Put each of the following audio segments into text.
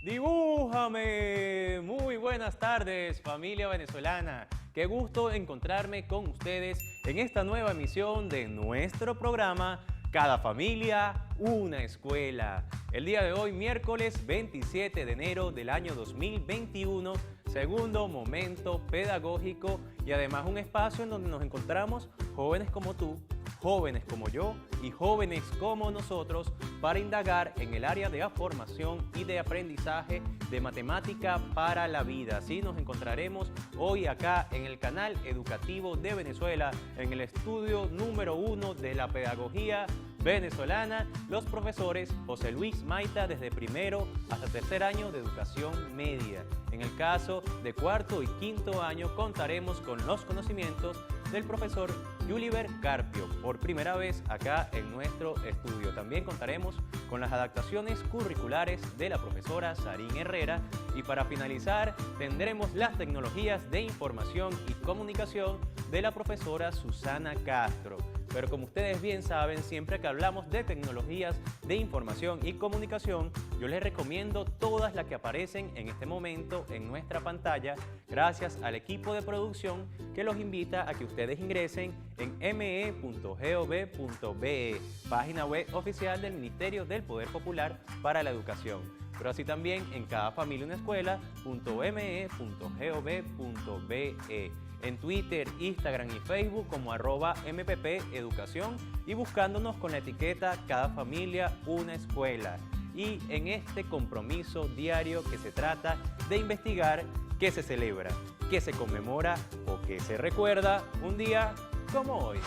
Dibújame. Muy buenas tardes, familia venezolana. Qué gusto encontrarme con ustedes en esta nueva emisión de nuestro programa Cada familia, una escuela. El día de hoy, miércoles 27 de enero del año 2021, segundo momento pedagógico y además un espacio en donde nos encontramos jóvenes como tú, jóvenes como yo y jóvenes como nosotros para indagar en el área de formación y de aprendizaje de matemática para la vida. Así nos encontraremos hoy acá en el canal educativo de Venezuela, en el estudio número 1 de la pedagogía venezolana, los profesores José Luis Maita desde primero hasta tercer año de educación media. En el caso de cuarto y quinto año contaremos con los conocimientos del profesor Yuliber Carpio, por primera vez acá en nuestro estudio. También contaremos con las adaptaciones curriculares de la profesora Sarín Herrera y para finalizar tendremos las tecnologías de información y comunicación de la profesora Susana Castro. Pero como ustedes bien saben, siempre que hablamos de tecnologías de información y comunicación, yo les recomiendo todas las que aparecen en este momento en nuestra pantalla, gracias al equipo de producción que los invita a que ustedes ingresen en me.gov.be, página web oficial del Ministerio del Poder Popular para la Educación. Pero así también en cadafamiliaunaescuela.me.gov.be. En Twitter, Instagram y Facebook como @MPPEducación y buscándonos con la etiqueta Cada Familia Una Escuela. Y en este compromiso diario que se trata de investigar qué se celebra, qué se conmemora o qué se recuerda un día como hoy.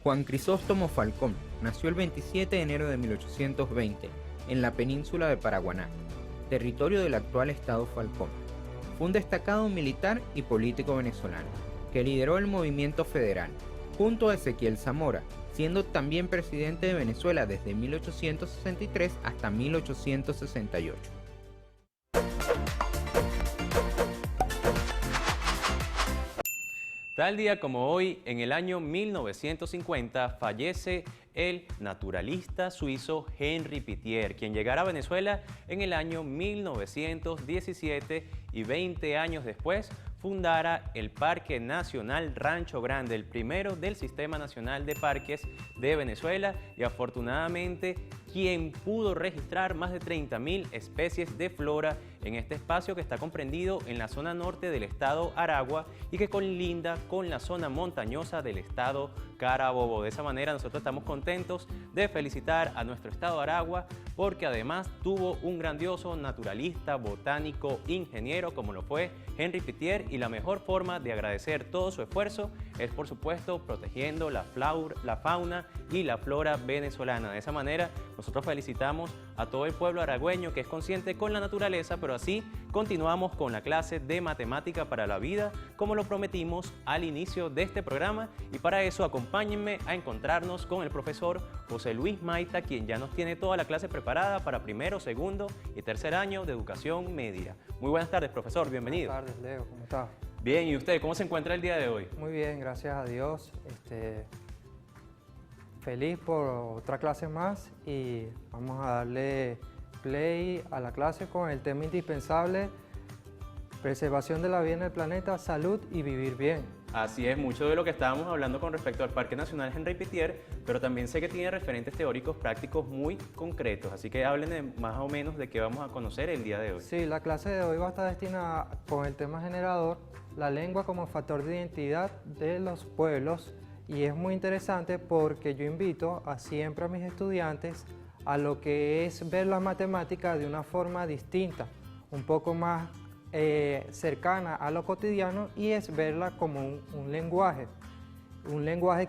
Juan Crisóstomo Falcón nació el 27 de enero de 1820 en la península de Paraguaná, territorio del actual estado Falcón. Fue un destacado militar y político venezolano que lideró el movimiento federal junto a Ezequiel Zamora, siendo también presidente de Venezuela desde 1863 hasta 1868. Tal día como hoy, en el año 1950, fallece el naturalista suizo Henri Pittier, quien llegara a Venezuela en el año 1917 y 20 años después fundara el Parque Nacional Rancho Grande, el primero del Sistema Nacional de Parques de Venezuela y afortunadamente quien pudo registrar más de 30.000 especies de flora en este espacio que está comprendido en la zona norte del estado Aragua y que colinda con la zona montañosa del estado Carabobo. De esa manera nosotros estamos contentos de felicitar a nuestro estado Aragua porque además tuvo un grandioso naturalista, botánico, ingeniero como lo fue Henri Pittier y la mejor forma de agradecer todo su esfuerzo es por supuesto protegiendo la fauna y la flora venezolana. De esa manera nosotros felicitamos a todo el pueblo aragüeño que es consciente con la naturaleza, pero así continuamos con la clase de matemática para la vida como lo prometimos al inicio de este programa y para eso acompáñenme a encontrarnos con el profesor José Luis Maita, quien ya nos tiene toda la clase preparada para primero, segundo y tercer año de educación media. Muy buenas tardes, profesor, bienvenido. Buenas tardes, Leo, ¿cómo estás? Bien, ¿y usted cómo se encuentra el día de hoy? Muy bien, gracias a Dios. Feliz por otra clase más y vamos a darle play a la clase con el tema indispensable: preservación de la vida en el planeta, salud y vivir bien. Así es, mucho de lo que estábamos hablando con respecto al Parque Nacional Henri Pittier, pero también sé que tiene referentes teóricos prácticos muy concretos, así que hablen más o menos de qué vamos a conocer el día de hoy. Sí, la clase de hoy va a estar destinada con el tema generador, la lengua como factor de identidad de los pueblos, y es muy interesante porque yo invito siempre a mis estudiantes a lo que es ver la matemática de una forma distinta, un poco más cercana a lo cotidiano, y es verla como un lenguaje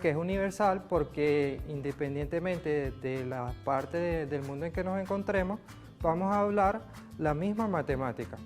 que es universal porque independientemente de la parte del mundo en que nos encontremos, vamos a hablar la misma matemática,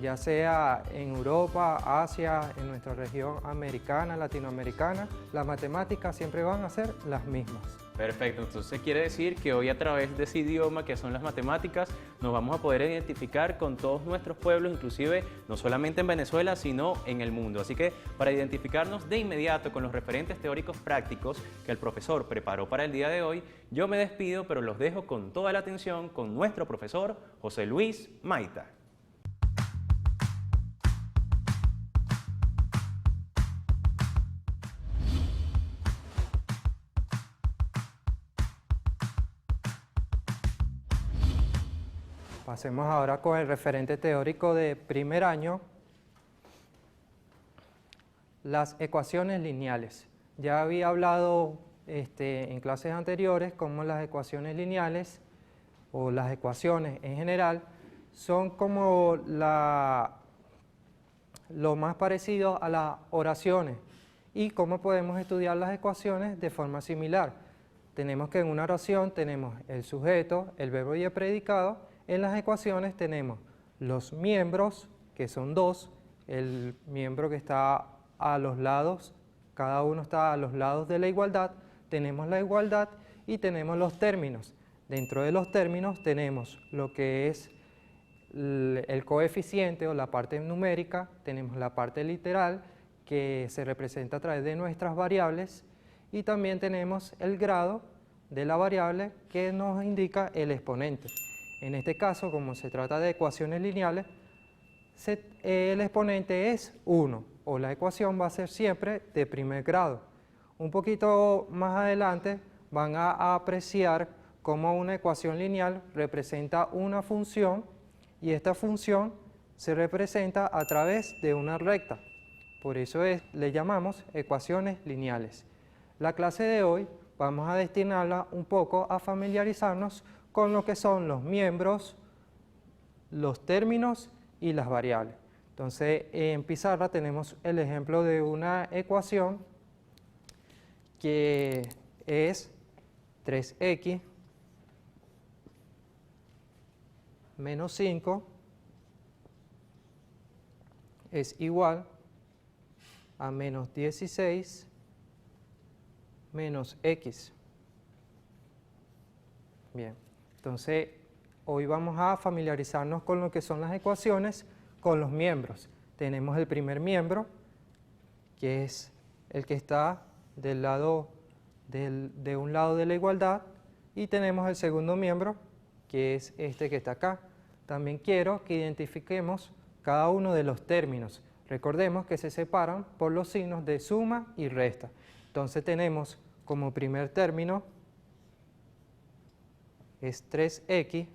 ya sea en Europa, Asia, en nuestra región americana, latinoamericana, las matemáticas siempre van a ser las mismas. Perfecto, entonces quiere decir que hoy a través de ese idioma que son las matemáticas nos vamos a poder identificar con todos nuestros pueblos, inclusive no solamente en Venezuela, sino en el mundo. Así que para identificarnos de inmediato con los referentes teóricos prácticos que el profesor preparó para el día de hoy, yo me despido, pero los dejo con toda la atención con nuestro profesor José Luis Maita. Pasemos ahora con el referente teórico de primer año, las ecuaciones lineales. Ya había hablado en clases anteriores cómo las ecuaciones lineales o las ecuaciones en general son como lo más parecido a las oraciones y cómo podemos estudiar las ecuaciones de forma similar. Tenemos que en una oración tenemos el sujeto, el verbo y el predicado. En las ecuaciones tenemos los miembros, que son dos, el miembro que está a los lados, cada uno está a los lados de la igualdad, tenemos la igualdad y tenemos los términos. Dentro de los términos tenemos lo que es el coeficiente o la parte numérica, tenemos la parte literal que se representa a través de nuestras variables y también tenemos el grado de la variable que nos indica el exponente. En este caso, como se trata de ecuaciones lineales, el exponente es 1 o la ecuación va a ser siempre de primer grado. Un poquito más adelante van a apreciar cómo una ecuación lineal representa una función y esta función se representa a través de una recta. Por eso le llamamos ecuaciones lineales. La clase de hoy vamos a destinarla un poco a familiarizarnos con lo que son los miembros, los términos y las variables. Entonces, en pizarra tenemos el ejemplo de una ecuación que es 3x menos 5 es igual a menos 16 menos x. Bien. Entonces, hoy vamos a familiarizarnos con lo que son las ecuaciones con los miembros. Tenemos el primer miembro, que es el que está de un lado de la igualdad, y tenemos el segundo miembro, que es este que está acá. También quiero que identifiquemos cada uno de los términos. Recordemos que se separan por los signos de suma y resta. Entonces tenemos como primer término es 3x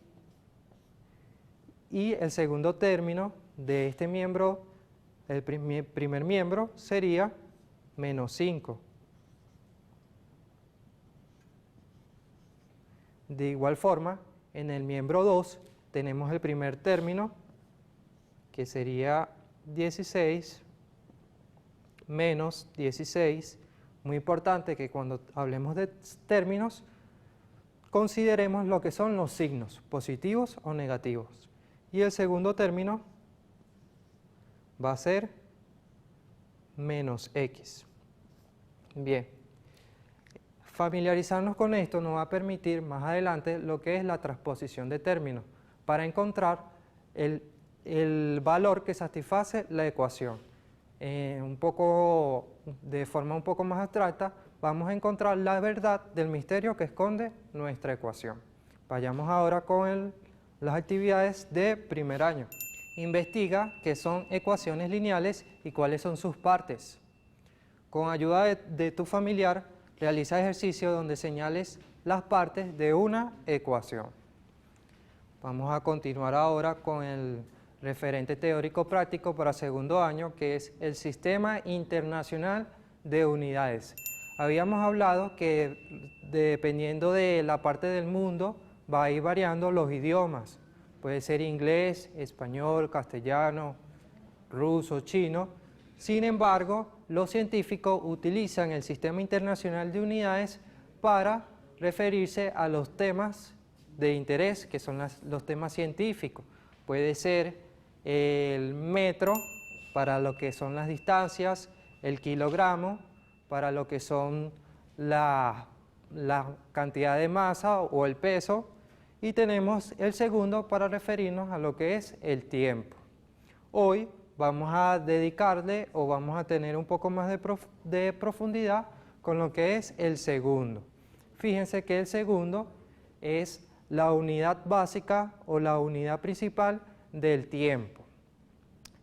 y el segundo término de este miembro, el primer miembro, sería menos 5. De igual forma, en el miembro 2 tenemos el primer término, que sería 16 menos 16. Muy importante que cuando hablemos de términos, consideremos lo que son los signos, positivos o negativos. Y el segundo término va a ser menos x. Bien, familiarizarnos con esto nos va a permitir más adelante lo que es la transposición de términos, para encontrar el valor que satisface la ecuación. De forma un poco más abstracta, vamos a encontrar la verdad del misterio que esconde nuestra ecuación. Vayamos ahora con las actividades de primer año. Investiga qué son ecuaciones lineales y cuáles son sus partes. Con ayuda de tu familiar, realiza ejercicio donde señales las partes de una ecuación. Vamos a continuar ahora con el referente teórico práctico para segundo año, que es el Sistema Internacional de Unidades. Habíamos hablado que dependiendo de la parte del mundo va a ir variando los idiomas. Puede ser inglés, español, castellano, ruso, chino. Sin embargo, los científicos utilizan el Sistema Internacional de Unidades para referirse a los temas de interés, que son los temas científicos. Puede ser el metro para lo que son las distancias, el kilogramo para lo que son las la cantidad de masa o el peso, y tenemos el segundo para referirnos a lo que es el tiempo. Hoy vamos a dedicarle o vamos a tener un poco más de profundidad con lo que es el segundo. Fíjense que el segundo es la unidad básica o la unidad principal del tiempo.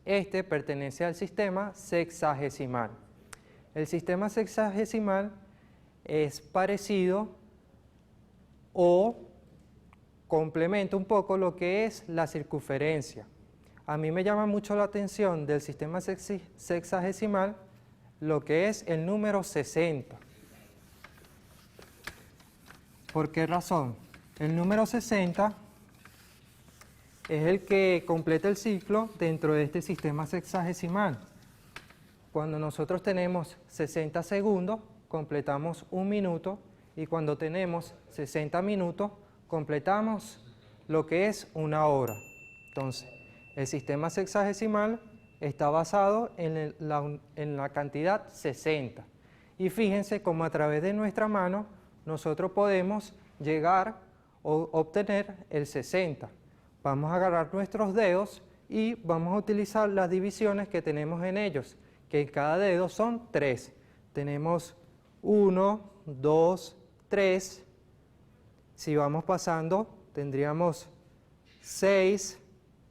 Este pertenece al sistema sexagesimal. El sistema sexagesimal es parecido o complementa un poco lo que es la circunferencia. A mí me llama mucho la atención del sistema sexagesimal lo que es el número 60. ¿Por qué razón? El número 60 es el que completa el ciclo dentro de este sistema sexagesimal. Cuando nosotros tenemos 60 segundos, completamos un minuto, y cuando tenemos 60 minutos, completamos lo que es una hora. Entonces, el sistema sexagesimal está basado en la cantidad 60. Y fíjense cómo a través de nuestra mano nosotros podemos llegar o obtener el 60. Vamos a agarrar nuestros dedos y vamos a utilizar las divisiones que tenemos en ellos, que en cada dedo son 3. Tenemos 1, 2, 3. Si vamos pasando, tendríamos 6,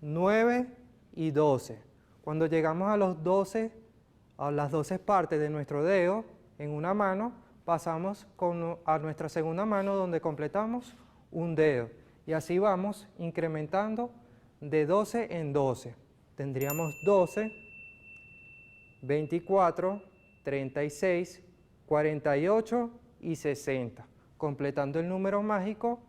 9 y 12. Cuando llegamos a los 12, a las 12 partes de nuestro dedo en una mano, pasamos a nuestra segunda mano, donde completamos un dedo. Y así vamos incrementando de 12 en 12. Tendríamos 12, 24, 36, 48 y 60, completando el número mágico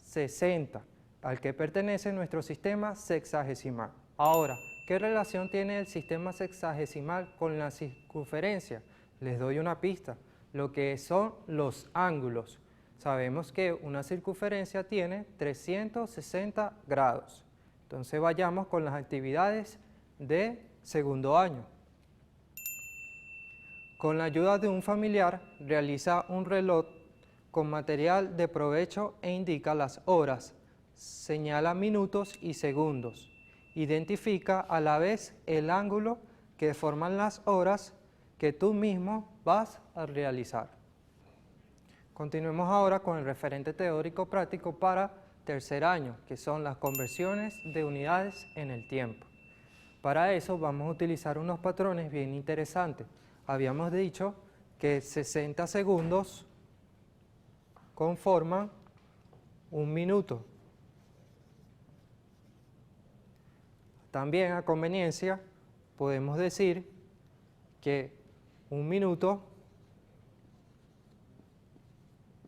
60, al que pertenece nuestro sistema sexagesimal. Ahora, ¿qué relación tiene el sistema sexagesimal con la circunferencia? Les doy una pista, lo que son los ángulos. Sabemos que una circunferencia tiene 360 grados. Entonces vayamos con las actividades de segundo año. Con la ayuda de un familiar, realiza un reloj con material de provecho e indica las horas, señala minutos y segundos. Identifica a la vez el ángulo que forman las horas que tú mismo vas a realizar. Continuemos ahora con el referente teórico práctico para tercer año, que son las conversiones de unidades en el tiempo. Para eso vamos a utilizar unos patrones bien interesantes. Habíamos dicho que 60 segundos conforman un minuto. También a conveniencia podemos decir que un minuto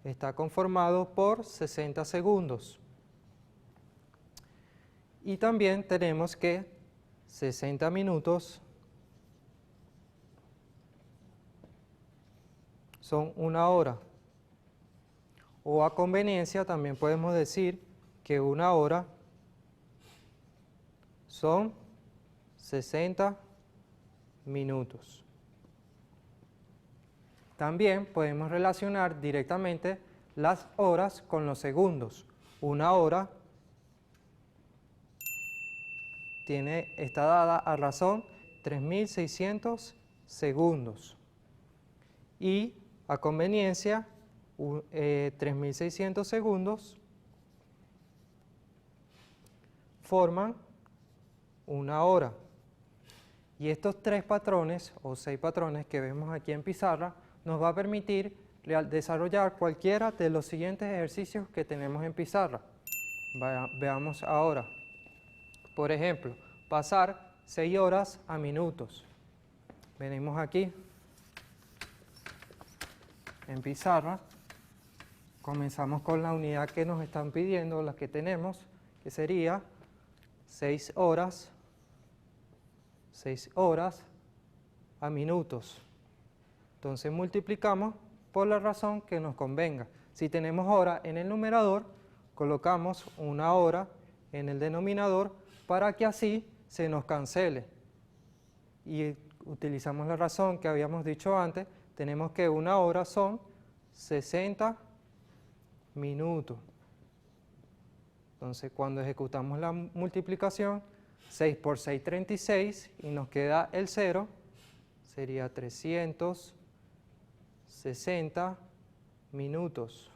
está conformado por 60 segundos. Y también tenemos que 60 minutos son una hora. O a conveniencia también podemos decir que una hora son 60 minutos. También podemos relacionar directamente las horas con los segundos. Una hora está dada a razón 3.600 segundos. Y a conveniencia, 3.600 segundos forman una hora. Y estos 3 patrones o 6 patrones que vemos aquí en pizarra nos va a permitir desarrollar cualquiera de los siguientes ejercicios que tenemos en pizarra. Veamos ahora. Por ejemplo, pasar 6 horas a minutos. Venimos aquí en pizarra. Comenzamos con la unidad que nos están pidiendo, la que tenemos, que sería 6 horas a minutos. Entonces multiplicamos por la razón que nos convenga. Si tenemos hora en el numerador, colocamos una hora en el denominador para que así se nos cancele. Y utilizamos la razón que habíamos dicho antes, tenemos que una hora son 60 minutos. Entonces, cuando ejecutamos la multiplicación, 6 por 6, 36, y nos queda el 0, sería 360 minutos.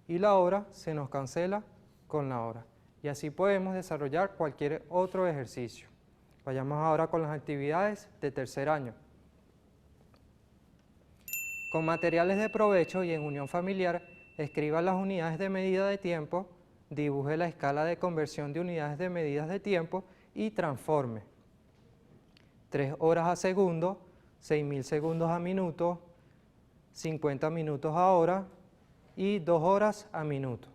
Y la hora se nos cancela con la hora. Y así podemos desarrollar cualquier otro ejercicio. Vayamos ahora con las actividades de tercer año. Con materiales de provecho y en unión familiar, escriba las unidades de medida de tiempo, dibuje la escala de conversión de unidades de medidas de tiempo y transforme. 3 horas a segundo, 6.000 segundos a minuto, 50 minutos a hora y 2 horas a minuto.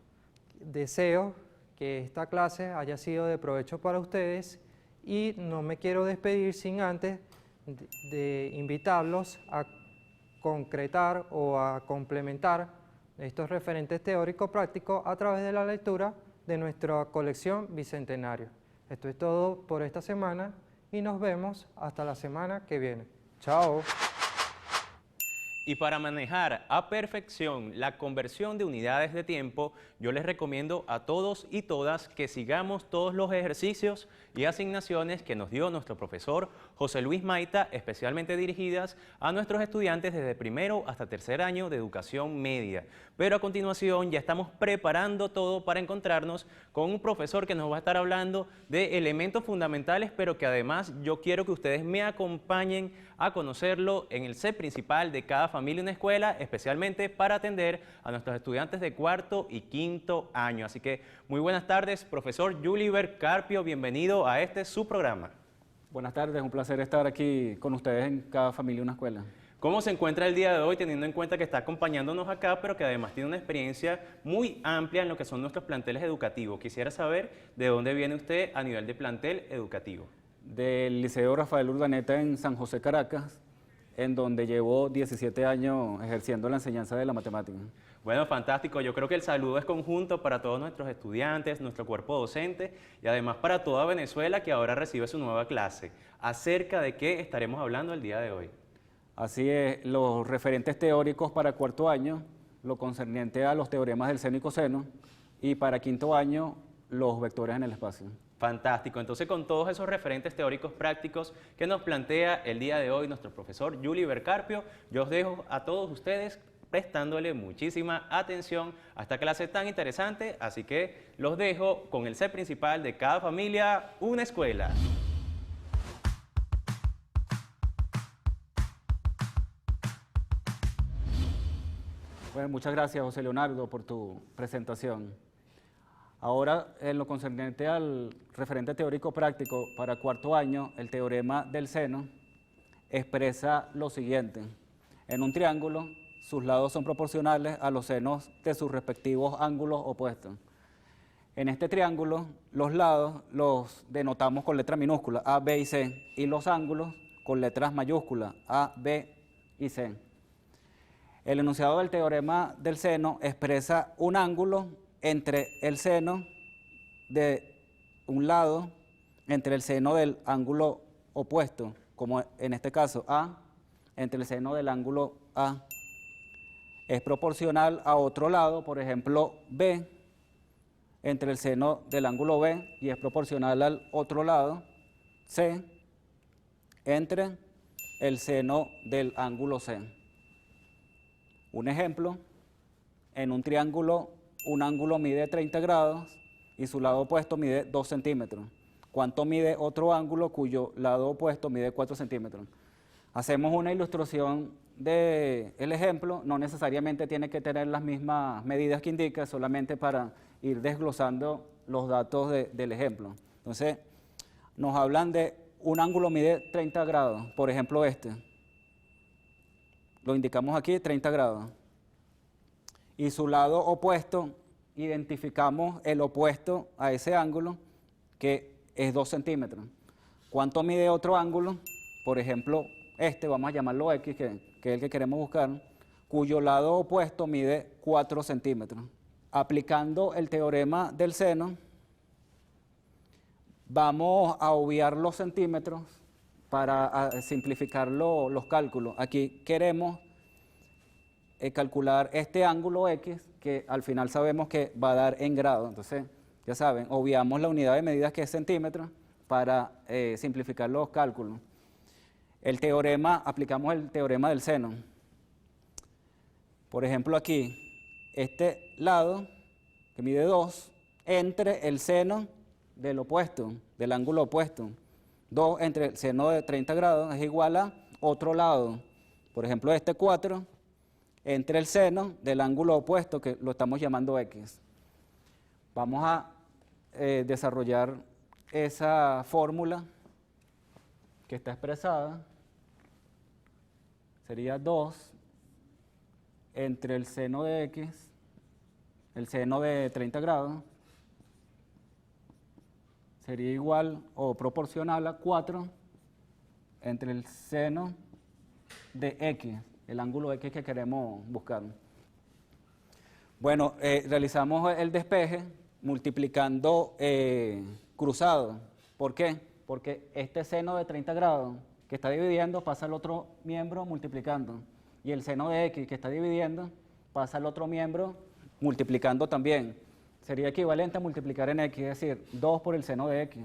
Deseo que esta clase haya sido de provecho para ustedes y no me quiero despedir sin antes de invitarlos a concretar o a complementar estos referentes teórico-prácticos a través de la lectura de nuestra colección Bicentenario. Esto es todo por esta semana y nos vemos hasta la semana que viene. ¡Chao! Y para manejar a perfección la conversión de unidades de tiempo, yo les recomiendo a todos y todas que sigamos todos los ejercicios y asignaciones que nos dio nuestro profesor José Luis Maita, especialmente dirigidas a nuestros estudiantes desde primero hasta tercer año de educación media. Pero a continuación ya estamos preparando todo para encontrarnos con un profesor que nos va a estar hablando de elementos fundamentales, pero que además yo quiero que ustedes me acompañen a conocerlo en el set principal de Cada Familia Una Escuela, especialmente para atender a nuestros estudiantes de cuarto y quinto año. Así que muy buenas tardes, profesor Yuliber Carpio, bienvenido a este su programa. Buenas tardes, un placer estar aquí con ustedes en Cada Familia Una Escuela. ¿Cómo se encuentra el día de hoy, teniendo en cuenta que está acompañándonos acá, pero que además tiene una experiencia muy amplia en lo que son nuestros planteles educativos? Quisiera saber de dónde viene usted a nivel de plantel educativo. Del Liceo Rafael Urdaneta en San José, Caracas, en donde llevo 17 años ejerciendo la enseñanza de la matemática. Bueno, fantástico. Yo creo que el saludo es conjunto para todos nuestros estudiantes, nuestro cuerpo docente y además para toda Venezuela que ahora recibe su nueva clase. ¿Acerca de qué estaremos hablando el día de hoy? Así es, los referentes teóricos para cuarto año, lo concerniente a los teoremas del seno y coseno, y para quinto año, los vectores en el espacio. Fantástico. Entonces, con todos esos referentes teóricos prácticos que nos plantea el día de hoy nuestro profesor Yuliber Carpio, yo os dejo a todos ustedes prestándole muchísima atención a esta clase tan interesante, así que los dejo con el set principal de Cada Familia Una Escuela. Bueno, muchas gracias, José Leonardo, por tu presentación. Ahora, en lo concerniente al referente teórico práctico para cuarto año, el teorema del seno expresa lo siguiente. En un triángulo, sus lados son proporcionales a los senos de sus respectivos ángulos opuestos. En este triángulo, los lados los denotamos con letra minúscula A, B y C, y los ángulos con letras mayúsculas A, B y C. El enunciado del teorema del seno expresa un ángulo entre el seno de un lado, entre el seno del ángulo opuesto, como en este caso A, entre el seno del ángulo A. Es proporcional a otro lado, por ejemplo, B, entre el seno del ángulo B, y es proporcional al otro lado, C, entre el seno del ángulo C. Un ejemplo, en un triángulo, un ángulo mide 30 grados y su lado opuesto mide 2 centímetros. ¿Cuánto mide otro ángulo cuyo lado opuesto mide 4 centímetros? Hacemos una ilustración del ejemplo, no necesariamente tiene que tener las mismas medidas que indica, solamente para ir desglosando los datos del ejemplo. Entonces, nos hablan de un ángulo mide 30 grados, por ejemplo este. Lo indicamos aquí, 30 grados. Y su lado opuesto, identificamos el opuesto a ese ángulo, que es 2 centímetros. ¿Cuánto mide otro ángulo? Por ejemplo, este, vamos a llamarlo X, que es el que queremos buscar, cuyo lado opuesto mide 4 centímetros. Aplicando el teorema del seno, vamos a obviar los centímetros para simplificar los cálculos. Aquí queremos calcular este ángulo X, que al final sabemos que va a dar en grado. Entonces, ya saben, obviamos la unidad de medida que es centímetro para simplificar los cálculos. El teorema, aplicamos el teorema del seno. Por ejemplo, aquí, este lado, que mide 2, entre el seno del opuesto, del ángulo opuesto. 2 entre el seno de 30 grados es igual a otro lado. Por ejemplo, este 4 entre el seno del ángulo opuesto, que lo estamos llamando X. Vamos a desarrollar esa fórmula que está expresada. Sería 2 entre el seno de X, el seno de 30 grados, sería igual o proporcional a 4 entre el seno de X, el ángulo X que queremos buscar. Bueno, realizamos el despeje multiplicando cruzado. ¿Por qué? Porque este seno de 30 grados que está dividiendo pasa al otro miembro multiplicando. Y el seno de X que está dividiendo pasa al otro miembro multiplicando también. Sería equivalente a multiplicar en X, es decir, 2 por el seno de X.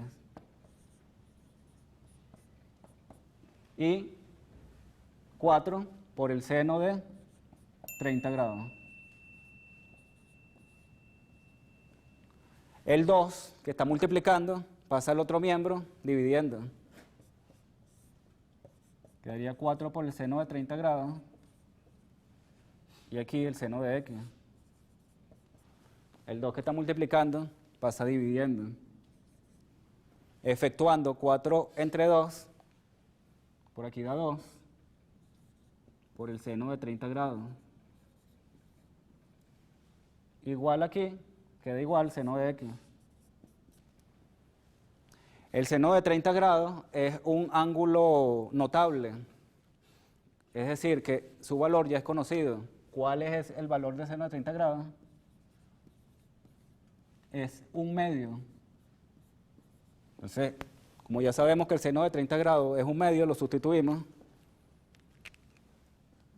Y 4 por el seno de 30 grados. El 2, que está multiplicando, pasa al otro miembro dividiendo. Quedaría 4 por el seno de 30 grados. Y aquí el seno de X. El 2 que está multiplicando pasa dividiendo. Efectuando 4 entre 2, por aquí da 2, por el seno de 30 grados. Igual aquí, queda igual seno de X. El seno de 30 grados es un ángulo notable, es decir, que su valor ya es conocido. ¿Cuál es el valor de seno de 30 grados? Es 1/2. Entonces, como ya sabemos que el seno de 30 grados es 1/2, lo sustituimos.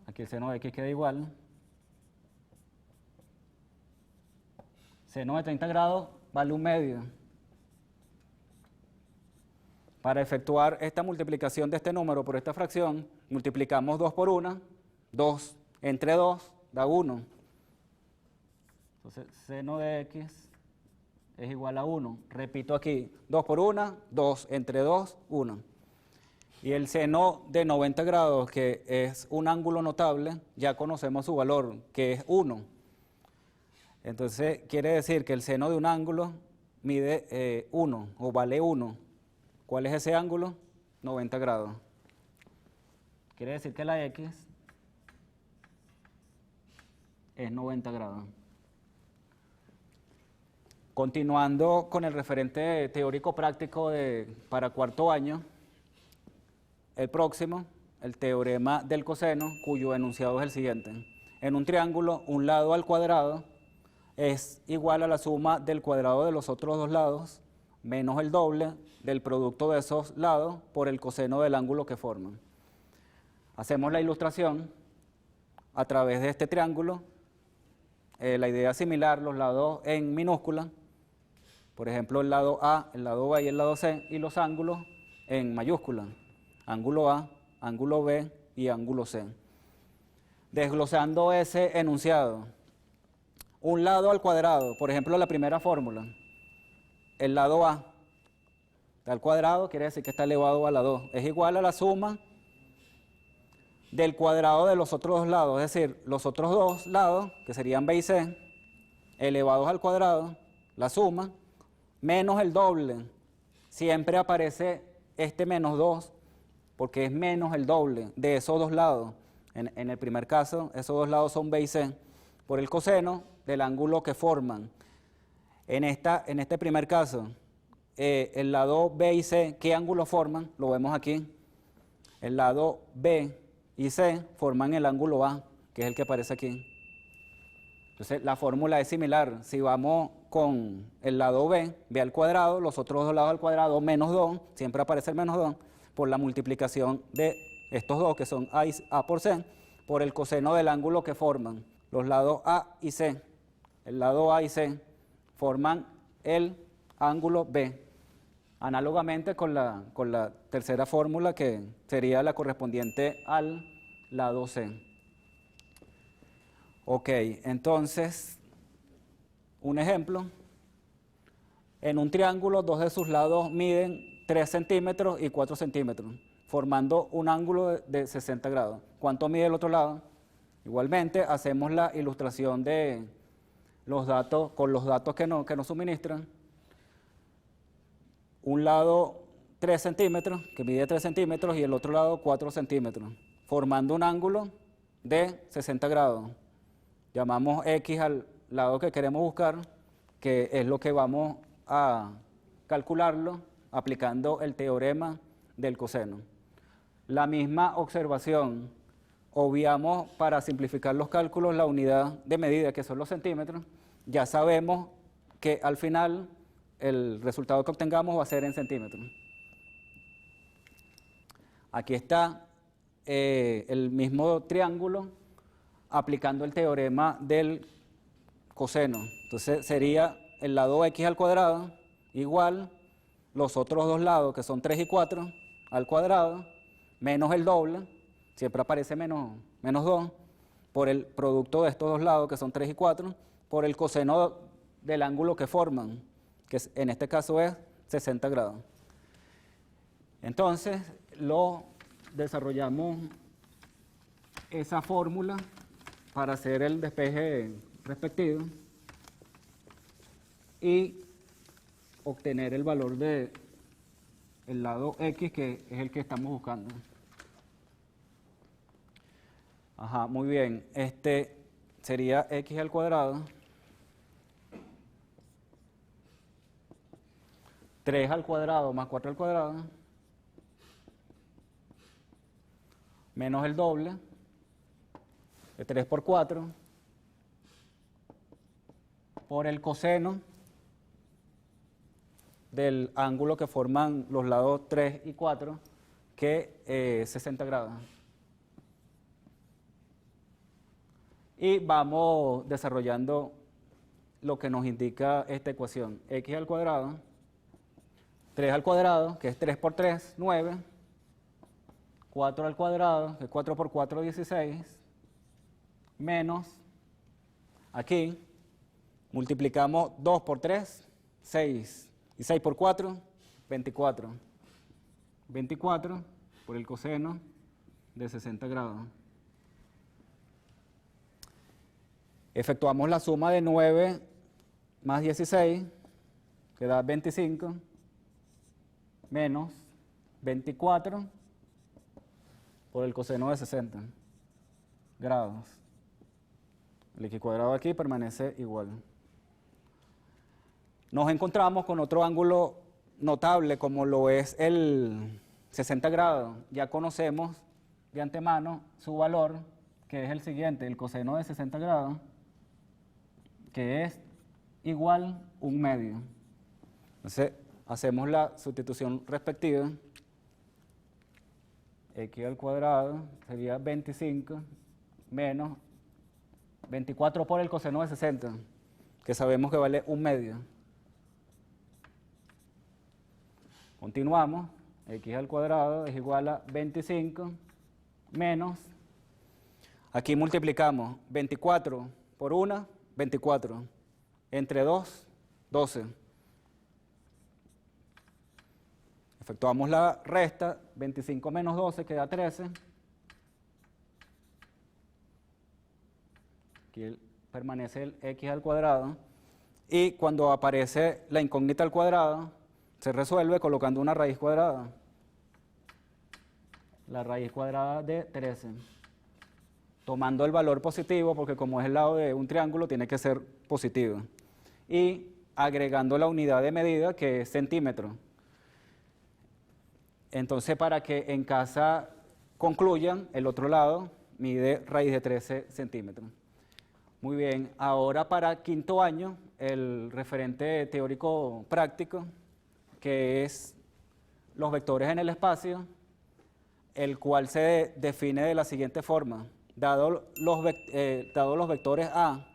Aquí el seno de X queda igual. Seno de 30 grados vale 1/2. Para efectuar esta multiplicación de este número por esta fracción, multiplicamos 2 por 1, 2 entre 2 da 1. Entonces, seno de X es igual a 1. Repito aquí, 2 por 1, 2 entre 2, 1. Y el seno de 90 grados, que es un ángulo notable, ya conocemos su valor, que es 1. Entonces, quiere decir que el seno de un ángulo mide 1 o vale 1. ¿Cuál es ese ángulo? 90 grados. Quiere decir que la X es 90 grados. Continuando con el referente teórico práctico para cuarto año, el próximo, el teorema del coseno, cuyo enunciado es el siguiente. En un triángulo, un lado al cuadrado es igual a la suma del cuadrado de los otros dos lados menos el doble del producto de esos lados por el coseno del ángulo que forman. Hacemos la ilustración a través de este triángulo. La idea es similar, los lados en minúscula, por ejemplo el lado A, el lado B y el lado C, y los ángulos en mayúscula, ángulo A, ángulo B y ángulo C. Desglosando ese enunciado, un lado al cuadrado, por ejemplo la primera fórmula, el lado A está al cuadrado, quiere decir que está elevado a la 2, es igual a la suma del cuadrado de los otros dos lados, es decir, los otros dos lados, que serían B y C, elevados al cuadrado, la suma, menos el doble. Siempre aparece este menos 2, porque es menos el doble de esos dos lados. En el primer caso, esos dos lados son B y C, por el coseno del ángulo que forman. En este primer caso, el lado B y C, ¿qué ángulo forman? Lo vemos aquí. El lado B y C forman el ángulo A, que es el que aparece aquí. Entonces, la fórmula es similar. Si vamos con el lado B, B al cuadrado, los otros dos lados al cuadrado, menos 2, siempre aparece el menos 2, por la multiplicación de estos dos, que son A por C, por el coseno del ángulo que forman. Los lados A y C, el lado A y C, forman el ángulo B. Análogamente con la tercera fórmula, que sería la correspondiente al lado C. Ok, entonces, un ejemplo. En un triángulo, dos de sus lados miden 3 centímetros y 4 centímetros, formando un ángulo de 60 grados. ¿Cuánto mide el otro lado? Igualmente, hacemos la ilustración de los datos con los datos que nos suministran. Un lado 3 centímetros, que mide 3 centímetros, y el otro lado 4 centímetros, formando un ángulo de 60 grados. Llamamos X al lado que queremos buscar, que es lo que vamos a calcularlo aplicando el teorema del coseno. La misma observación, obviamos para simplificar los cálculos la unidad de medida, que son los centímetros. Ya sabemos que al final el resultado que obtengamos va a ser en centímetros. Aquí está el mismo triángulo aplicando el teorema del coseno. Entonces sería el lado x al cuadrado igual los otros dos lados, que son 3 y 4 al cuadrado, menos el doble, siempre aparece menos 2, por el producto de estos dos lados, que son 3 y 4, por el coseno del ángulo que forman, que en este caso es 60 grados. Entonces, lo desarrollamos esa fórmula para hacer el despeje respectivo y obtener el valor del lado X, que es el que estamos buscando. Ajá, muy bien. Este sería X al cuadrado, 3 al cuadrado más 4 al cuadrado, menos el doble, de 3 por 4, por el coseno del ángulo que forman los lados 3 y 4, que es 60 grados. Y vamos desarrollando lo que nos indica esta ecuación. X al cuadrado, 3 al cuadrado, que es 3 por 3, 9, 4 al cuadrado, que es 4 por 4, 16, menos, aquí, multiplicamos 2 por 3, 6, y 6 por 4, 24. 24 por el coseno de 60 grados. Efectuamos la suma de 9 más 16, que da 25, menos 24 por el coseno de 60 grados. El X cuadrado aquí permanece igual. Nos encontramos con otro ángulo notable, como lo es el 60 grados. Ya conocemos de antemano su valor, que es el siguiente, el coseno de 60 grados, que es igual 1/2. Entonces, hacemos la sustitución respectiva. X al cuadrado sería 25 menos 24 por el coseno de 60, que sabemos que vale 1/2. Continuamos, X al cuadrado es igual a 25 menos, aquí multiplicamos 24 por 1, 24, entre 2, 12. Efectuamos la resta, 25 menos 12 queda 13. Aquí permanece el X al cuadrado. Y cuando aparece la incógnita al cuadrado, se resuelve colocando una raíz cuadrada. La raíz cuadrada de 13. Tomando el valor positivo, porque como es el lado de un triángulo, tiene que ser positivo. Y agregando la unidad de medida, que es centímetro. Entonces, para que en casa concluyan, el otro lado mide raíz de 13 centímetros. Muy bien, ahora para quinto año, el referente teórico práctico, que es los vectores en el espacio, el cual se define de la siguiente forma. dado los vectores A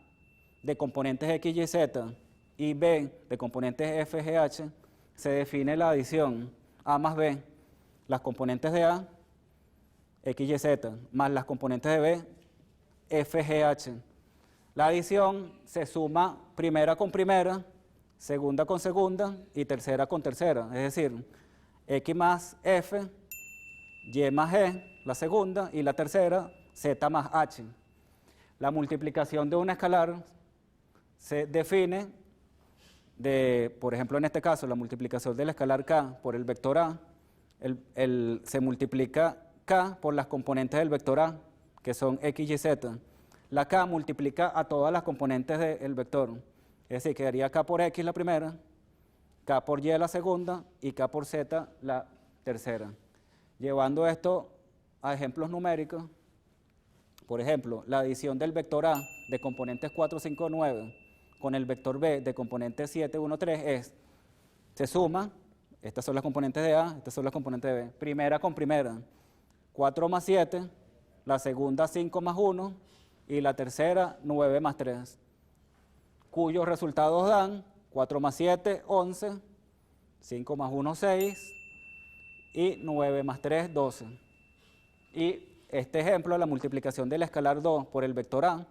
de componentes X, Y, Z y B de componentes F, G, H, se define la adición A más B, las componentes de A, X, Y, Z, más las componentes de B, F, G, H. La adición se suma primera con primera, segunda con segunda y tercera con tercera. Es decir, X más F, Y más G, la segunda, y la tercera, Z más H. La multiplicación de una escalar se define por ejemplo, en este caso, la multiplicación del escalar K por el vector A, se multiplica K por las componentes del vector A, que son X, Y, Z. La K multiplica a todas las componentes del vector. Es decir, quedaría K por X la primera, K por Y la segunda y K por Z la tercera. Llevando esto a ejemplos numéricos, por ejemplo, la adición del vector A de componentes 4, 5, 9 con el vector B de componentes 7, 1, 3 se suma, estas son las componentes de A, estas son las componentes de B, primera con primera, 4 más 7, la segunda 5 más 1 y la tercera 9 más 3, cuyos resultados dan 4 más 7, 11, 5 más 1, 6 y 9 más 3, 12. Y este ejemplo, la multiplicación del escalar 2 por el vector A,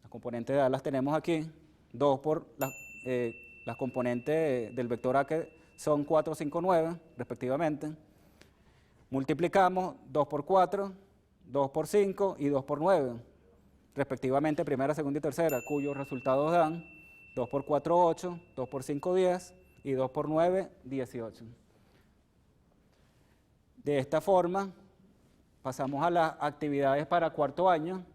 las componentes de A las tenemos aquí, 2 por las componentes del vector A que son 4, 5, 9 respectivamente. Multiplicamos 2 por 4, 2 por 5 y 2 por 9 respectivamente, primera, segunda y tercera, cuyos resultados dan 2 por 4, 8, 2 por 5, 10 y 2 por 9, 18. De esta forma, pasamos a las actividades para cuarto año.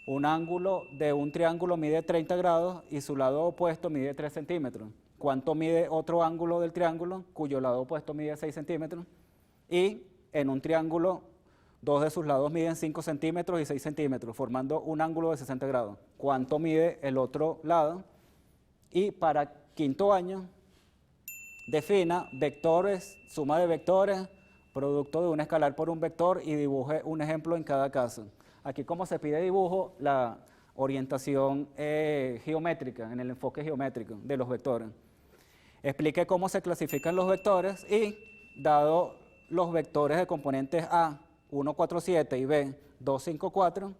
Un ángulo de un triángulo mide 30 grados y su lado opuesto mide 3 centímetros. ¿Cuánto mide otro ángulo del triángulo cuyo lado opuesto mide 6 centímetros? Y en un triángulo, dos de sus lados miden 5 centímetros y 6 centímetros, formando un ángulo de 60 grados. ¿Cuánto mide el otro lado? Y para quinto año, defina vectores, suma de vectores, producto de un escalar por un vector y dibuje un ejemplo en cada caso. Aquí, como se pide dibujo, la orientación geométrica, en el enfoque geométrico de los vectores. Explique cómo se clasifican los vectores y, dado los vectores de componentes A, 1, 4, 7 y B, 2, 5, 4,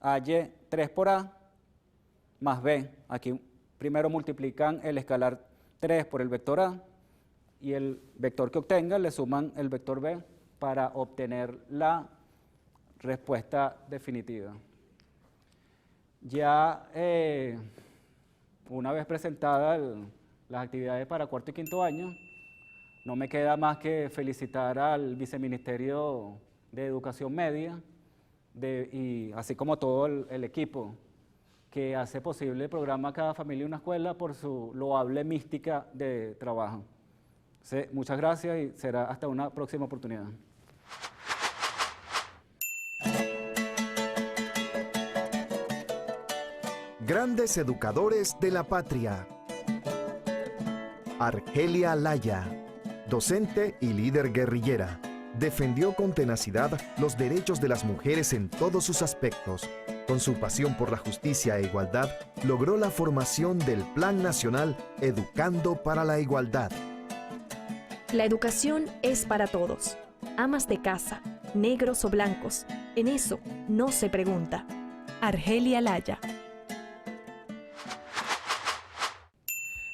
halle 3 por A más B. Aquí primero multiplican el escalar 3 por el vector A y el vector que obtengan le suman el vector B para obtener la respuesta definitiva. Ya una vez presentadas las actividades para cuarto y quinto año, no me queda más que felicitar al Viceministerio de Educación Media y así como todo el equipo que hace posible el programa Cada Familia Una Escuela por su loable mística de trabajo. Muchas gracias y será hasta una próxima oportunidad. Grandes educadores de la patria. Argelia Laya, docente y líder guerrillera, defendió con tenacidad los derechos de las mujeres en todos sus aspectos. Con su pasión por la justicia e igualdad, logró la formación del Plan Nacional Educando para la Igualdad. La educación es para todos, amas de casa, negros o blancos, en eso no se pregunta. Argelia Laya.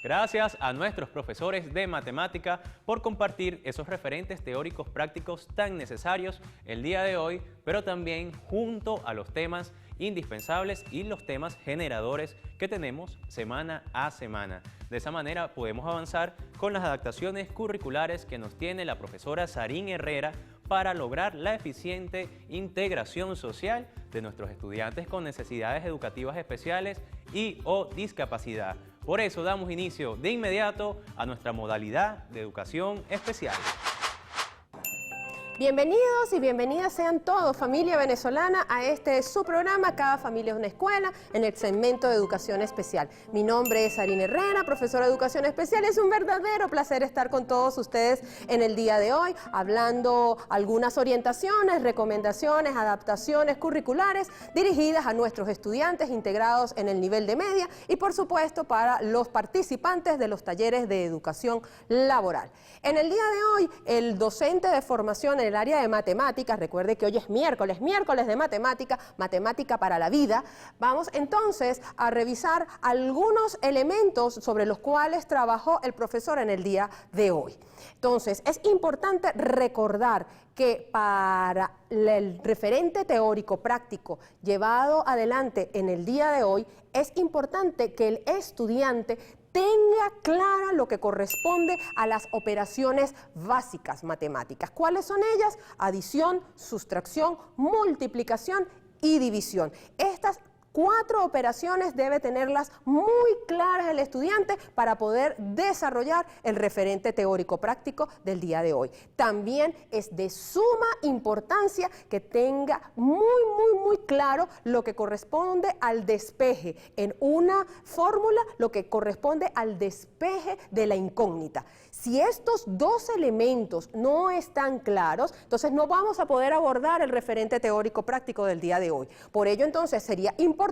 Gracias a nuestros profesores de matemática por compartir esos referentes teóricos prácticos tan necesarios el día de hoy, pero también junto a los temas indispensables y los temas generadores que tenemos semana a semana. De esa manera podemos avanzar con las adaptaciones curriculares que nos tiene la profesora Sarín Herrera para lograr la eficiente integración social de nuestros estudiantes con necesidades educativas especiales y o discapacidad. Por eso damos inicio de inmediato a nuestra modalidad de educación especial. Bienvenidos y bienvenidas sean todos, familia venezolana, a este su programa Cada Familia es una Escuela, en el segmento de Educación Especial. Mi nombre es Arina Herrera, profesora de Educación Especial. Es un verdadero placer estar con todos ustedes en el día de hoy, hablando algunas orientaciones, recomendaciones, adaptaciones curriculares dirigidas a nuestros estudiantes integrados en el nivel de media y, por supuesto, para los participantes de los talleres de educación laboral. En el día de hoy, el docente de formación en el área de matemáticas, recuerde que hoy es miércoles de matemática, matemática para la vida, vamos entonces a revisar algunos elementos sobre los cuales trabajó el profesor en el día de hoy. Entonces, es importante recordar que para el referente teórico práctico llevado adelante en el día de hoy, es importante que el estudiante tenga clara lo que corresponde a las operaciones básicas matemáticas. ¿Cuáles son ellas? Adición, sustracción, multiplicación y división. Estas 4 operaciones debe tenerlas muy claras el estudiante para poder desarrollar el referente teórico práctico del día de hoy. También es de suma importancia que tenga muy claro lo que corresponde al despeje en una fórmula, lo que corresponde al despeje de la incógnita. Si estos 2 elementos no están claros, entonces no vamos a poder abordar el referente teórico práctico del día de hoy. Por ello, entonces, sería importante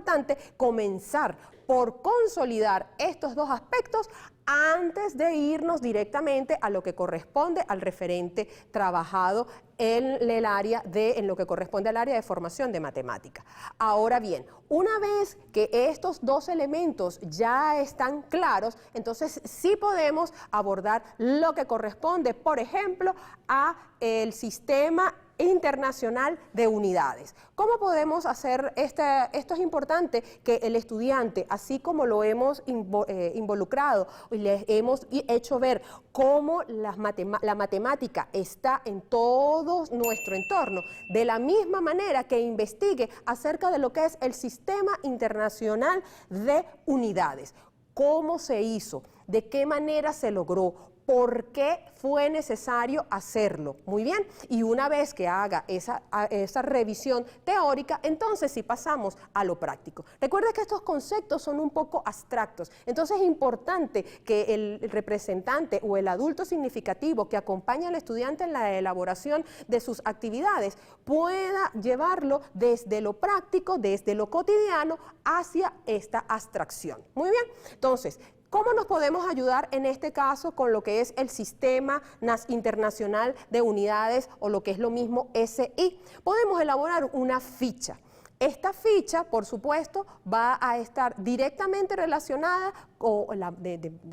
comenzar por consolidar estos 2 aspectos antes de irnos directamente a lo que corresponde al referente trabajado en lo que corresponde al área de formación de matemática. Ahora bien, una vez que estos 2 elementos ya están claros, entonces sí podemos abordar lo que corresponde, por ejemplo, a el sistema internacional de unidades. ¿Cómo podemos hacer esto? Es importante que el estudiante, así como lo hemos involucrado y les hemos hecho ver cómo la matemática está en todo nuestro entorno, de la misma manera que investigue acerca de lo que es el sistema internacional de unidades. ¿Cómo se hizo? ¿De qué manera se logró? ¿Por qué fue necesario hacerlo? Muy bien, y una vez que haga esa revisión teórica, entonces sí pasamos a lo práctico. Recuerda que estos conceptos son un poco abstractos, entonces es importante que el representante o el adulto significativo que acompaña al estudiante en la elaboración de sus actividades pueda llevarlo desde lo práctico, desde lo cotidiano, hacia esta abstracción. Muy bien, entonces, ¿cómo nos podemos ayudar en este caso con lo que es el Sistema Internacional de Unidades o lo que es lo mismo SI? Podemos elaborar una ficha. Esta ficha, por supuesto, va a estar directamente relacionada o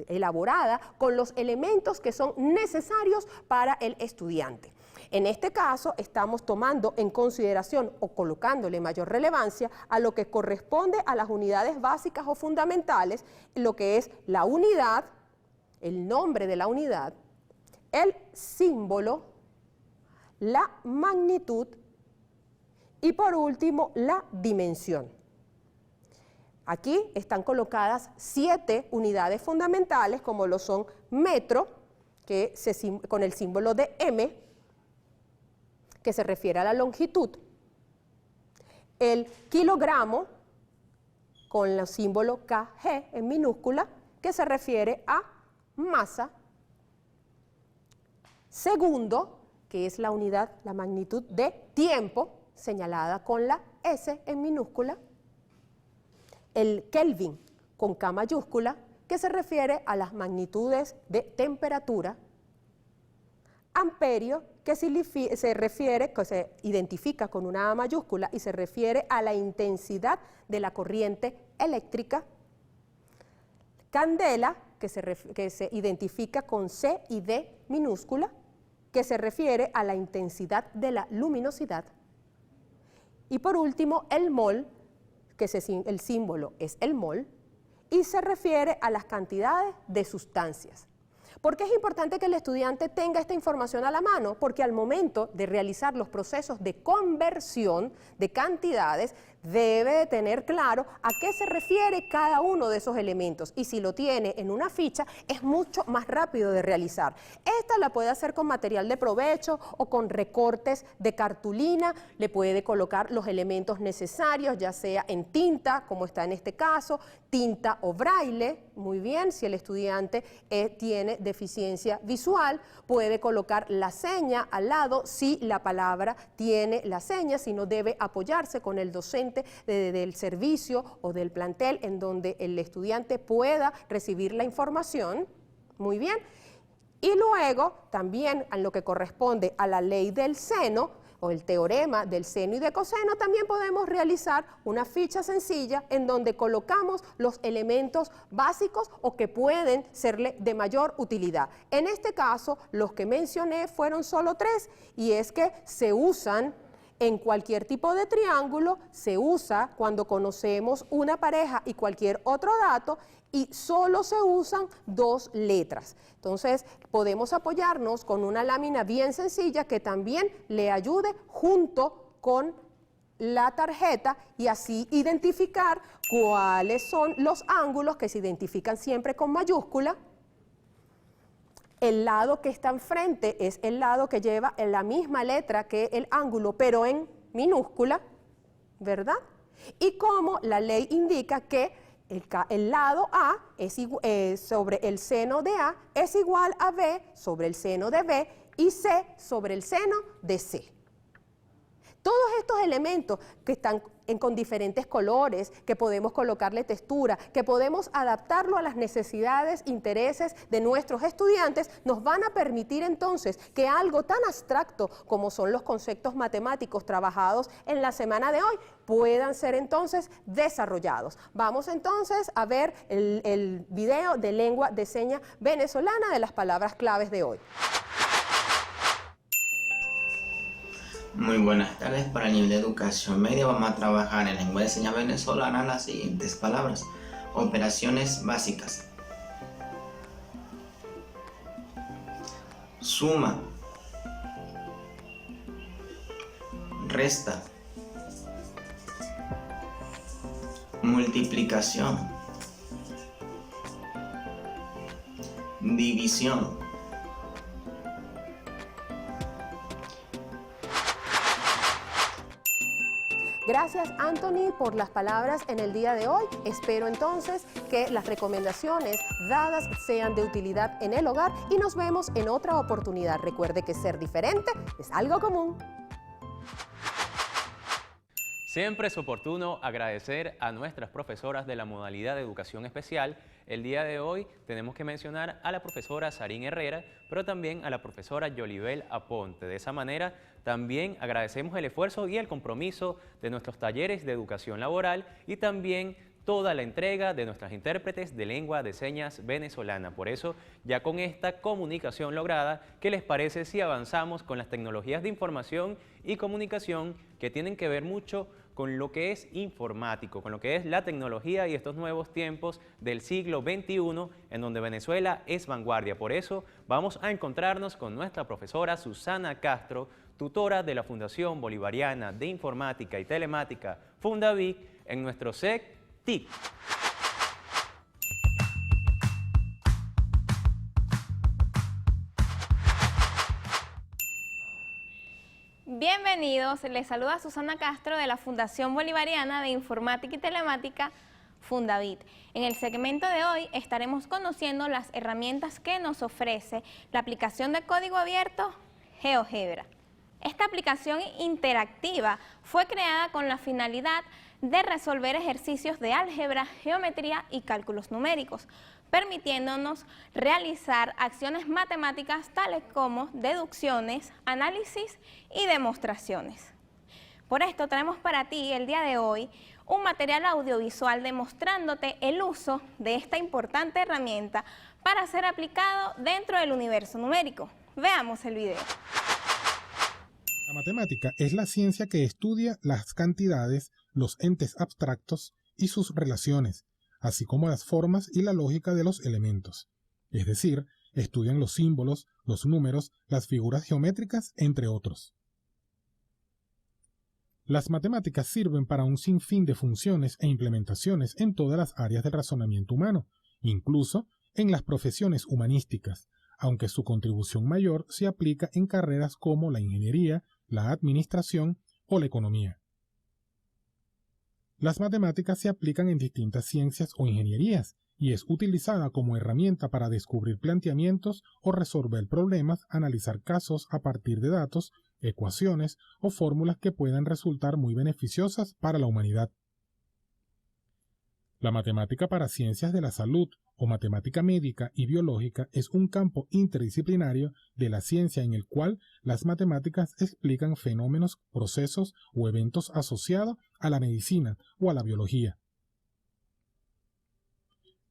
elaborada con los elementos que son necesarios para el estudiante. En este caso, estamos tomando en consideración o colocándole mayor relevancia a lo que corresponde a las unidades básicas o fundamentales, lo que es la unidad, el nombre de la unidad, el símbolo, la magnitud y, por último, la dimensión. Aquí están colocadas 7 unidades fundamentales, como lo son metro, con el símbolo de M, que se refiere a la longitud, el kilogramo, con el símbolo kg en minúscula, que se refiere a masa, segundo, que es la unidad, la magnitud de tiempo, señalada con la S en minúscula, el Kelvin, con K mayúscula, que se refiere a las magnitudes de temperatura, amperio, que se identifica con una A mayúscula y se refiere a la intensidad de la corriente eléctrica, candela, que se identifica con C y D minúscula, que se refiere a la intensidad de la luminosidad, y por último el mol, que el símbolo es el mol, y se refiere a las cantidades de sustancias. ¿Por qué es importante que el estudiante tenga esta información a la mano? Porque al momento de realizar los procesos de conversión de cantidades, debe de tener claro a qué se refiere cada uno de esos elementos, y si lo tiene en una ficha es mucho más rápido de realizar. Esta la puede hacer con material de provecho o con recortes de cartulina, le puede colocar los elementos necesarios, ya sea en tinta, como está en este caso, tinta o braille, muy bien, si el estudiante tiene deficiencia visual, puede colocar la seña al lado si la palabra tiene la seña, si no debe apoyarse con el docente del servicio o del plantel en donde el estudiante pueda recibir la información, muy bien. Y luego, también en lo que corresponde a la ley del seno, o el teorema del seno y de coseno, también podemos realizar una ficha sencilla en donde colocamos los elementos básicos o que pueden serle de mayor utilidad. En este caso, los que mencioné fueron solo 3, y es que se usan en cualquier tipo de triángulo, se usa cuando conocemos una pareja y cualquier otro dato, y solo se usan 2 letras. Entonces, podemos apoyarnos con una lámina bien sencilla que también le ayude junto con la tarjeta y así identificar cuáles son los ángulos que se identifican siempre con mayúscula. El lado que está enfrente es el lado que lleva la misma letra que el ángulo, pero en minúscula, ¿verdad? Y como la ley indica que el lado A es sobre el seno de A es igual a B sobre el seno de B y C sobre el seno de C. Todos estos elementos que están con diferentes colores, que podemos colocarle textura, que podemos adaptarlo a las necesidades, intereses de nuestros estudiantes, nos van a permitir entonces que algo tan abstracto como son los conceptos matemáticos trabajados en la semana de hoy puedan ser entonces desarrollados. Vamos entonces a ver el video de lengua de señas venezolana de las palabras claves de hoy. Muy buenas tardes. Para el nivel de educación media vamos a trabajar en lengua de señas venezolana las siguientes palabras. Operaciones básicas. Suma. Resta. Multiplicación. División. Gracias, Anthony, por las palabras en el día de hoy. Espero entonces que las recomendaciones dadas sean de utilidad en el hogar y nos vemos en otra oportunidad. Recuerde que ser diferente es algo común. Siempre es oportuno agradecer a nuestras profesoras de la modalidad de educación especial. El día de hoy tenemos que mencionar a la profesora Sarín Herrera, pero también a la profesora Yolibel Aponte. De esa manera también agradecemos el esfuerzo y el compromiso de nuestros talleres de educación laboral y también toda la entrega de nuestras intérpretes de lengua de señas venezolana. Por eso, ya con esta comunicación lograda, ¿qué les parece si avanzamos con las tecnologías de información y comunicación que tienen que ver mucho con lo que es informático, con lo que es la tecnología y estos nuevos tiempos del siglo XXI en donde Venezuela es vanguardia? Por eso vamos a encontrarnos con nuestra profesora Susana Castro, tutora de la Fundación Bolivariana de Informática y Telemática, Fundavic, en nuestro SEC TIC. Bienvenidos, les saluda Susana Castro de la Fundación Bolivariana de Informática y Telemática, Fundavit. En el segmento de hoy estaremos conociendo las herramientas que nos ofrece la aplicación de código abierto GeoGebra. Esta aplicación interactiva fue creada con la finalidad de resolver ejercicios de álgebra, geometría y cálculos numéricos, permitiéndonos realizar acciones matemáticas tales como deducciones, análisis y demostraciones. Por esto traemos para ti el día de hoy un material audiovisual demostrándote el uso de esta importante herramienta para ser aplicado dentro del universo numérico. Veamos el video. La matemática es la ciencia que estudia las cantidades, los entes abstractos y sus relaciones, así como las formas y la lógica de los elementos. Es decir, estudian los símbolos, los números, las figuras geométricas, entre otros. Las matemáticas sirven para un sinfín de funciones e implementaciones en todas las áreas del razonamiento humano, incluso en las profesiones humanísticas, aunque su contribución mayor se aplica en carreras como la ingeniería, la administración o la economía. Las matemáticas se aplican en distintas ciencias o ingenierías y es utilizada como herramienta para descubrir planteamientos o resolver problemas, analizar casos a partir de datos, ecuaciones o fórmulas que puedan resultar muy beneficiosas para la humanidad. La matemática para ciencias de la salud o matemática médica y biológica es un campo interdisciplinario de la ciencia en el cual las matemáticas explican fenómenos, procesos o eventos asociados a la medicina o a la biología.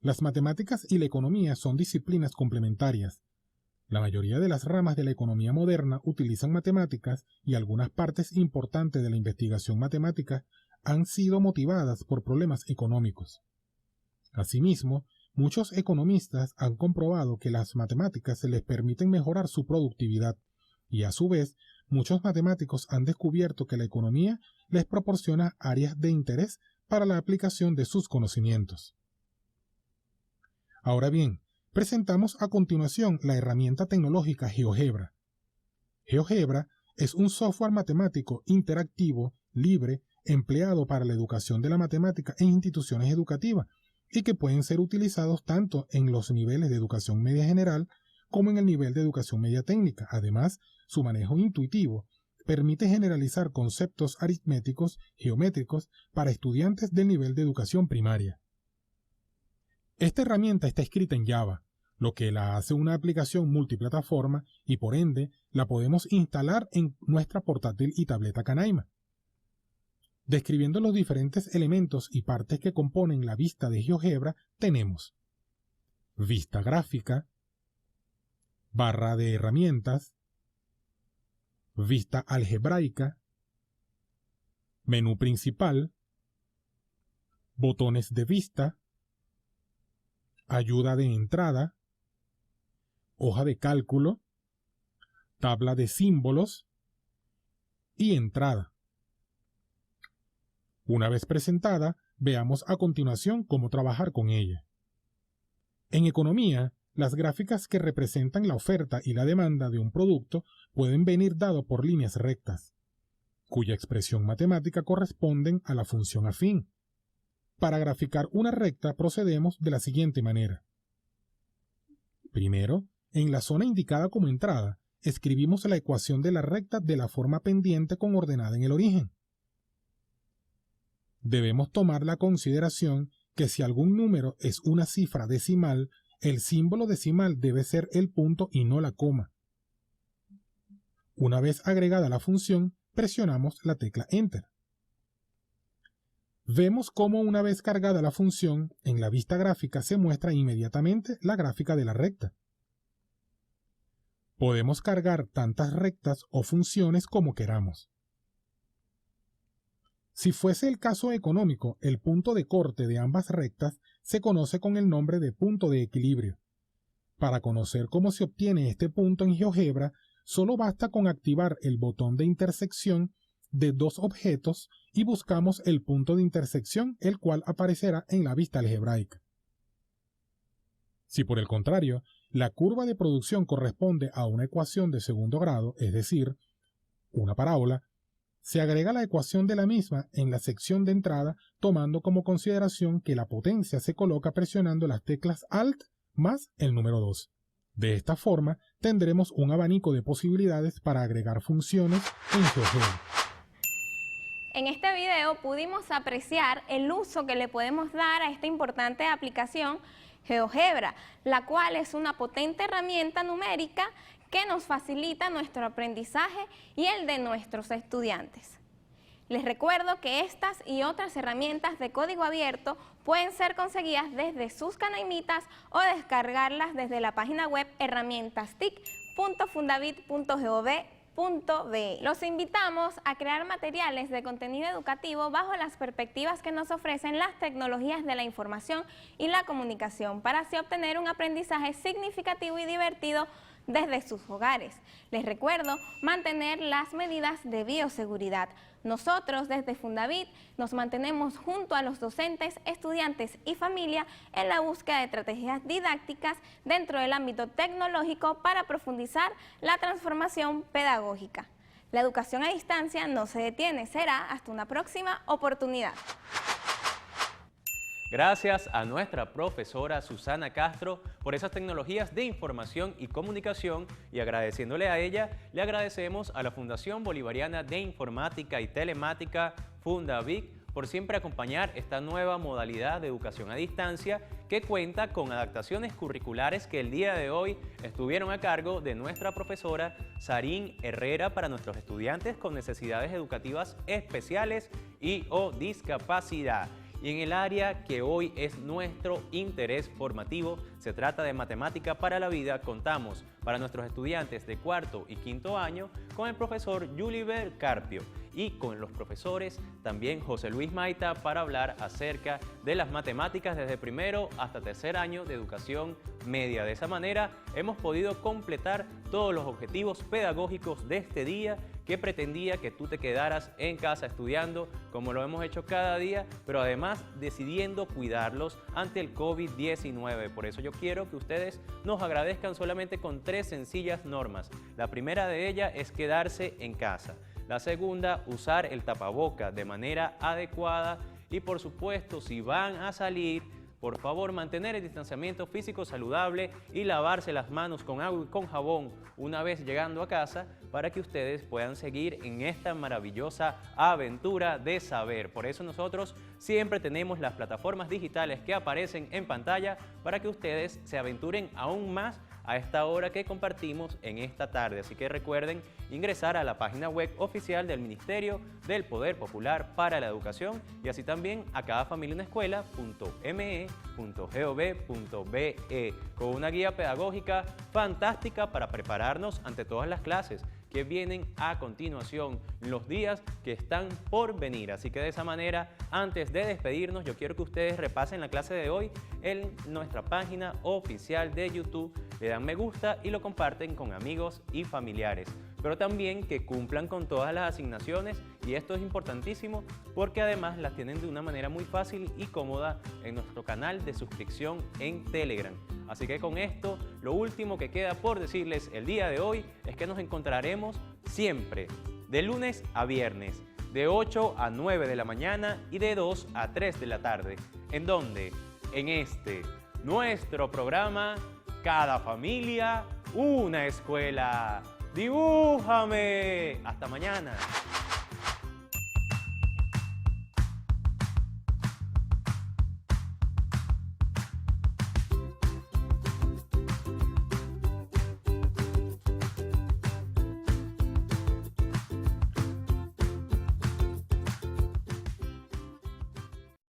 Las matemáticas y la economía son disciplinas complementarias. La mayoría de las ramas de la economía moderna utilizan matemáticas y algunas partes importantes de la investigación matemática han sido motivadas por problemas económicos. Asimismo, muchos economistas han comprobado que las matemáticas les permiten mejorar su productividad y a su vez muchos matemáticos han descubierto que la economía les proporciona áreas de interés para la aplicación de sus conocimientos. Ahora bien, presentamos a continuación la herramienta tecnológica GeoGebra. GeoGebra es un software matemático interactivo, libre, empleado para la educación de la matemática en instituciones educativas y que pueden ser utilizados tanto en los niveles de educación media general como en el nivel de educación media técnica. Además, su manejo intuitivo permite generalizar conceptos aritméticos, geométricos para estudiantes del nivel de educación primaria. Esta herramienta está escrita en Java, lo que la hace una aplicación multiplataforma y por ende la podemos instalar en nuestra portátil y tableta Canaima. Describiendo los diferentes elementos y partes que componen la vista de GeoGebra, tenemos vista gráfica, barra de herramientas, vista algebraica, menú principal, botones de vista, ayuda de entrada, hoja de cálculo, tabla de símbolos y entrada. Una vez presentada, veamos a continuación cómo trabajar con ella. En economía, las gráficas que representan la oferta y la demanda de un producto pueden venir dado por líneas rectas, cuya expresión matemática corresponden a la función afín. Para graficar una recta procedemos de la siguiente manera. Primero, en la zona indicada como entrada, escribimos la ecuación de la recta de la forma pendiente con ordenada en el origen. Debemos tomar la consideración que si algún número es una cifra decimal, el símbolo decimal debe ser el punto y no la coma. Una vez agregada la función, presionamos la tecla Enter. Vemos cómo una vez cargada la función, en la vista gráfica se muestra inmediatamente la gráfica de la recta. Podemos cargar tantas rectas o funciones como queramos. Si fuese el caso económico, el punto de corte de ambas rectas se conoce con el nombre de punto de equilibrio. Para conocer cómo se obtiene este punto en GeoGebra, solo basta con activar el botón de intersección de dos objetos y buscamos el punto de intersección, el cual aparecerá en la vista algebraica. Si por el contrario, la curva de producción corresponde a una ecuación de segundo grado, es decir, una parábola, se agrega la ecuación de la misma en la sección de entrada, tomando como consideración que la potencia se coloca presionando las teclas Alt más el número 2. De esta forma, tendremos un abanico de posibilidades para agregar funciones en GeoGebra. En este video pudimos apreciar el uso que le podemos dar a esta importante aplicación GeoGebra, la cual es una potente herramienta numérica que nos facilita nuestro aprendizaje y el de nuestros estudiantes. Les recuerdo que estas y otras herramientas de código abierto pueden ser conseguidas desde sus canaimitas o descargarlas desde la página web herramientastic.fundavit.gov.be. Los invitamos a crear materiales de contenido educativo bajo las perspectivas que nos ofrecen las tecnologías de la información y la comunicación para así obtener un aprendizaje significativo y divertido desde sus hogares. Les recuerdo mantener las medidas de bioseguridad. Nosotros desde Fundavit nos mantenemos junto a los docentes, estudiantes y familia en la búsqueda de estrategias didácticas dentro del ámbito tecnológico para profundizar la transformación pedagógica. La educación a distancia no se detiene, será hasta una próxima oportunidad. Gracias a nuestra profesora Susana Castro por esas tecnologías de información y comunicación, y agradeciéndole a ella, le agradecemos a la Fundación Bolivariana de Informática y Telemática, Fundavit, por siempre acompañar esta nueva modalidad de educación a distancia que cuenta con adaptaciones curriculares que el día de hoy estuvieron a cargo de nuestra profesora Sarín Herrera para nuestros estudiantes con necesidades educativas especiales y o discapacidad. Y en el área que hoy es nuestro interés formativo, se trata de matemática para la vida, contamos para nuestros estudiantes de cuarto y quinto año con el profesor Yuliber Carpio y con los profesores también José Luis Maita para hablar acerca de las matemáticas desde primero hasta tercer año de educación media. De esa manera hemos podido completar todos los objetivos pedagógicos de este día que pretendía que tú te quedaras en casa estudiando como lo hemos hecho cada día, pero además decidiendo cuidarlos ante el COVID-19. Por eso yo quiero que ustedes nos agradezcan solamente con 3 sencillas normas. La primera de ellas es quedarse en casa. La segunda, usar el tapaboca de manera adecuada y por supuesto, si van a salir, por favor, mantener el distanciamiento físico saludable y lavarse las manos con agua y con jabón una vez llegando a casa para que ustedes puedan seguir en esta maravillosa aventura de saber. Por eso nosotros siempre tenemos las plataformas digitales que aparecen en pantalla para que ustedes se aventuren aún más a esta hora que compartimos en esta tarde. Así que recuerden ingresar a la página web oficial del Ministerio del Poder Popular para la Educación y así también a cadafamiliaunescuela.me.gov.be con una guía pedagógica fantástica para prepararnos ante todas las clases que vienen a continuación, los días que están por venir. Así que de esa manera, antes de despedirnos, yo quiero que ustedes repasen la clase de hoy en nuestra página oficial de YouTube, le dan me gusta y lo comparten con amigos y familiares. Pero también que cumplan con todas las asignaciones y esto es importantísimo porque además las tienen de una manera muy fácil y cómoda en nuestro canal de suscripción en Telegram. Así que con esto, lo último que queda por decirles el día de hoy es que nos encontraremos siempre de lunes a viernes, de 8 a 9 de la mañana y de 2 a 3 de la tarde. ¿En dónde? En este, nuestro programa, Cada Familia, una Escuela. ¡Dibújame! Hasta mañana.